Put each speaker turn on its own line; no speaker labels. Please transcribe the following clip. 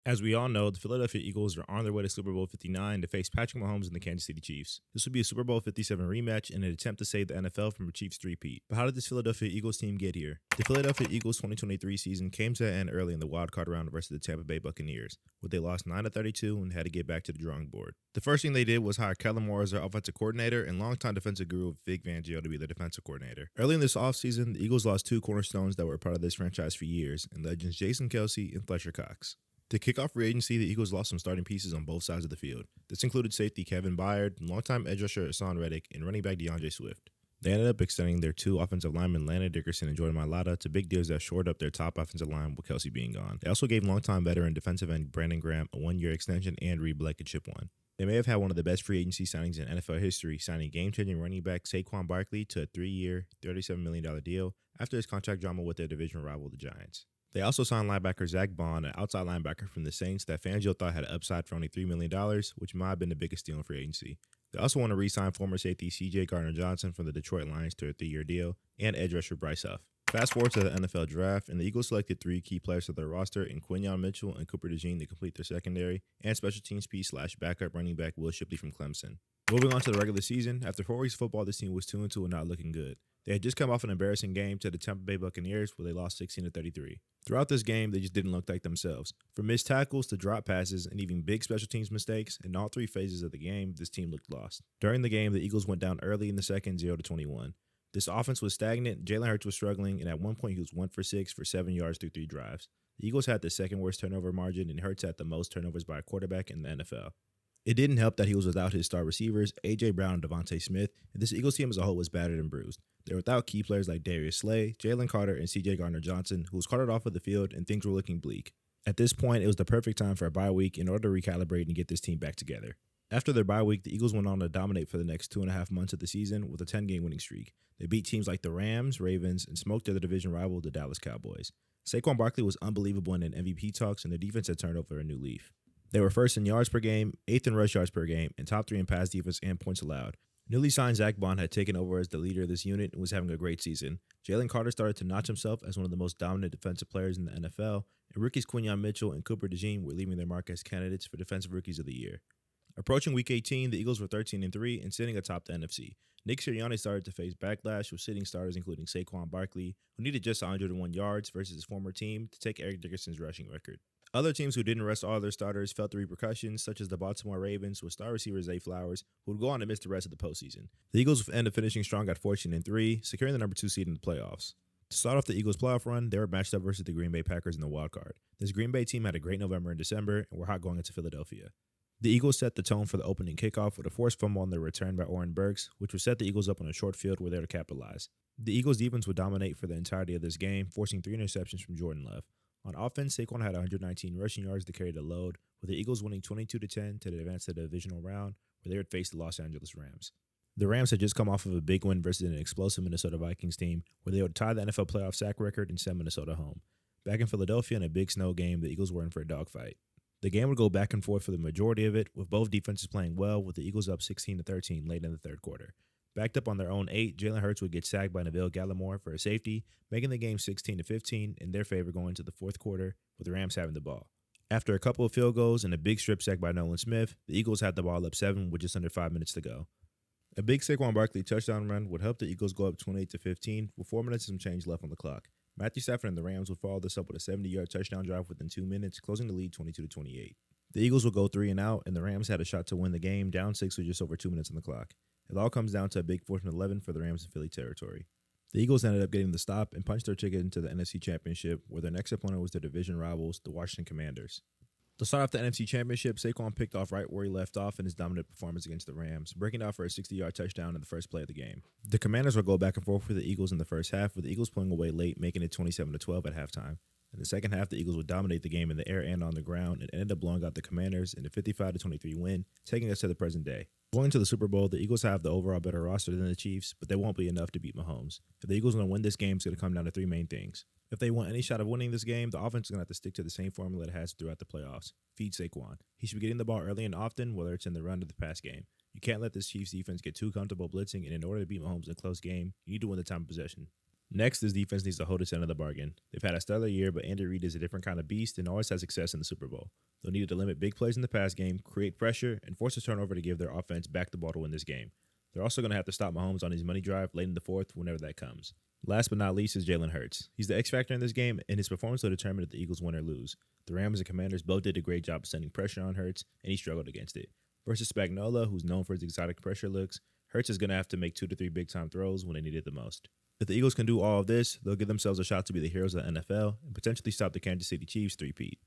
As we all know, the Philadelphia Eagles are on their way to Super Bowl 59 to face Patrick Mahomes and the Kansas City Chiefs. This would be a Super Bowl 57 rematch in an attempt to save the NFL from a Chiefs three-peat. But how did this Philadelphia Eagles team get here? The Philadelphia Eagles 2023 season came to an end early in the wildcard round versus the Tampa Bay Buccaneers, where they lost 9-32 and had to get back to the drawing board. The first thing they did was hire Kellen Moore as their offensive coordinator and longtime defensive guru Vic Fangio to be their defensive coordinator. Early in this offseason, the Eagles lost two cornerstones that were a part of this franchise for years, and legends Jason Kelce and Fletcher Cox. To kick off free agency, the Eagles lost some starting pieces on both sides of the field. This included safety Kevin Byard, longtime edge rusher Hassan Reddick, and running back DeAndre Swift. They ended up extending their two offensive linemen, Landon Dickerson and Jordan Mailata, to big deals that shored up their top offensive line with Kelce being gone. They also gave longtime veteran defensive end Brandon Graham a one-year extension and Reed Black a chip one. They may have had one of the best free agency signings in NFL history, signing game-changing running back Saquon Barkley to a 3-year, $37 million deal after his contract drama with their division rival, the Giants. They also signed linebacker Zach Bond, an outside linebacker from the Saints that Fangio thought had an upside for only $3 million, which might have been the biggest steal in free agency. They also want to re-sign former safety C.J. Gardner-Johnson from the Detroit Lions to a 3-year deal, and edge rusher Bryce Huff. Fast forward to the NFL draft, and the Eagles selected three key players to their roster in Quinyon Mitchell and Cooper DeJean to complete their secondary, and special teams piece / backup running back Will Shipley from Clemson. Moving on to the regular season, after 4 weeks of football, this team was 2-2 and not looking good. They had just come off an embarrassing game to the Tampa Bay Buccaneers where they lost 16-33. Throughout this game, they just didn't look like themselves. From missed tackles to drop passes and even big special teams mistakes, in all three phases of the game, this team looked lost. During the game, the Eagles went down early in the second, 0-21. This offense was stagnant, Jalen Hurts was struggling, and at one point he was 1 for 6 for 7 yards through 3 drives. The Eagles had the second worst turnover margin, and Hurts had the most turnovers by a quarterback in the NFL. It didn't help that he was without his star receivers, A.J. Brown and Devontae Smith, and this Eagles team as a whole was battered and bruised. They were without key players like Darius Slay, Jalen Carter, and C.J. Gardner-Johnson, who was carted off of the field, and things were looking bleak. At this point, it was the perfect time for a bye week in order to recalibrate and get this team back together. After their bye week, the Eagles went on to dominate for the next 2.5 months of the season with a 10-game winning streak. They beat teams like the Rams, Ravens, and smoked their division rival, the Dallas Cowboys. Saquon Barkley was unbelievable in MVP talks, and their defense had turned over a new leaf. They were first in yards per game, 8th in rush yards per game, and top 3 in pass defense and points allowed. Newly signed Zach Bond had taken over as the leader of this unit and was having a great season. Jalen Carter started to notch himself as one of the most dominant defensive players in the NFL, and rookies Quinyon Mitchell and Cooper DeJean were leaving their mark as candidates for Defensive Rookies of the Year. Approaching Week 18, the Eagles were 13-3 and sitting atop the NFC. Nick Sirianni started to face backlash with sitting starters including Saquon Barkley, who needed just 101 yards versus his former team to take Eric Dickerson's rushing record. Other teams who didn't rest all their starters felt the repercussions, such as the Baltimore Ravens with star receiver Zay Flowers, who would go on to miss the rest of the postseason. The Eagles ended up finishing strong at 14-3, securing the number 2 seed in the playoffs. To start off the Eagles' playoff run, they were matched up versus the Green Bay Packers in the wild card. This Green Bay team had a great November and December and were hot going into Philadelphia. The Eagles set the tone for the opening kickoff with a forced fumble on their return by Oren Burks, which would set the Eagles up on a short field where they were to capitalize. The Eagles' defense would dominate for the entirety of this game, forcing 3 interceptions from Jordan Love. On offense, Saquon had 119 rushing yards to carry the load, with the Eagles winning 22-10 to advance to the divisional round, where they would face the Los Angeles Rams. The Rams had just come off of a big win versus an explosive Minnesota Vikings team, where they would tie the NFL playoff sack record and send Minnesota home. Back in Philadelphia in a big snow game, the Eagles were in for a dogfight. The game would go back and forth for the majority of it, with both defenses playing well, with the Eagles up 16-13 late in the third quarter. Backed up on their own 8, Jalen Hurts would get sacked by Neville Gallimore for a safety, making the game 16-15 in their favor going into the fourth quarter, with the Rams having the ball. After a couple of field goals and a big strip sack by Nolan Smith, the Eagles had the ball up 7 with just under 5 minutes to go. A big Saquon Barkley touchdown run would help the Eagles go up 28-15 with 4 minutes and some change left on the clock. Matthew Stafford and the Rams would follow this up with a 70-yard touchdown drive within 2 minutes, closing the lead 22-28. The Eagles would go 3 and out, and the Rams had a shot to win the game, down 6 with just over 2 minutes on the clock. It all comes down to a big 4th and 11 for the Rams in Philly territory. The Eagles ended up getting the stop and punched their ticket into the NFC Championship, where their next opponent was their division rivals, the Washington Commanders. To start off the NFC Championship, Saquon picked off right where he left off in his dominant performance against the Rams, breaking out for a 60-yard touchdown in the first play of the game. The Commanders would go back and forth with the Eagles in the first half, with the Eagles pulling away late, making it 27-12 at halftime. In the second half, the Eagles would dominate the game in the air and on the ground and ended up blowing out the Commanders in a 55-23 win, taking us to the present day. Going to the Super Bowl, the Eagles have the overall better roster than the Chiefs, but they won't be enough to beat Mahomes. If the Eagles want to win this game, it's going to come down to 3 main things. If they want any shot of winning this game, the offense is going to have to stick to the same formula it has throughout the playoffs. Feed Saquon. He should be getting the ball early and often, whether it's in the run or the pass game. You can't let this Chiefs defense get too comfortable blitzing, and in order to beat Mahomes in a close game, you need to win the time of possession. Next, this defense needs to hold its end of the bargain. They've had a stellar year, but Andy Reid is a different kind of beast and always has success in the Super Bowl. They'll need to limit big plays in the pass game, create pressure, and force a turnover to give their offense back the ball to win this game. They're also going to have to stop Mahomes on his money drive late in the fourth whenever that comes. Last but not least is Jalen Hurts. He's the X factor in this game, and his performance will determine if the Eagles win or lose. The Rams and Commanders both did a great job of sending pressure on Hurts, and he struggled against it. Versus Spagnuolo, who's known for his exotic pressure looks, Hurts is going to have to make 2 to 3 big-time throws when they need it the most. If the Eagles can do all of this, they'll give themselves a shot to be the heroes of the NFL and potentially stop the Kansas City Chiefs three-peat.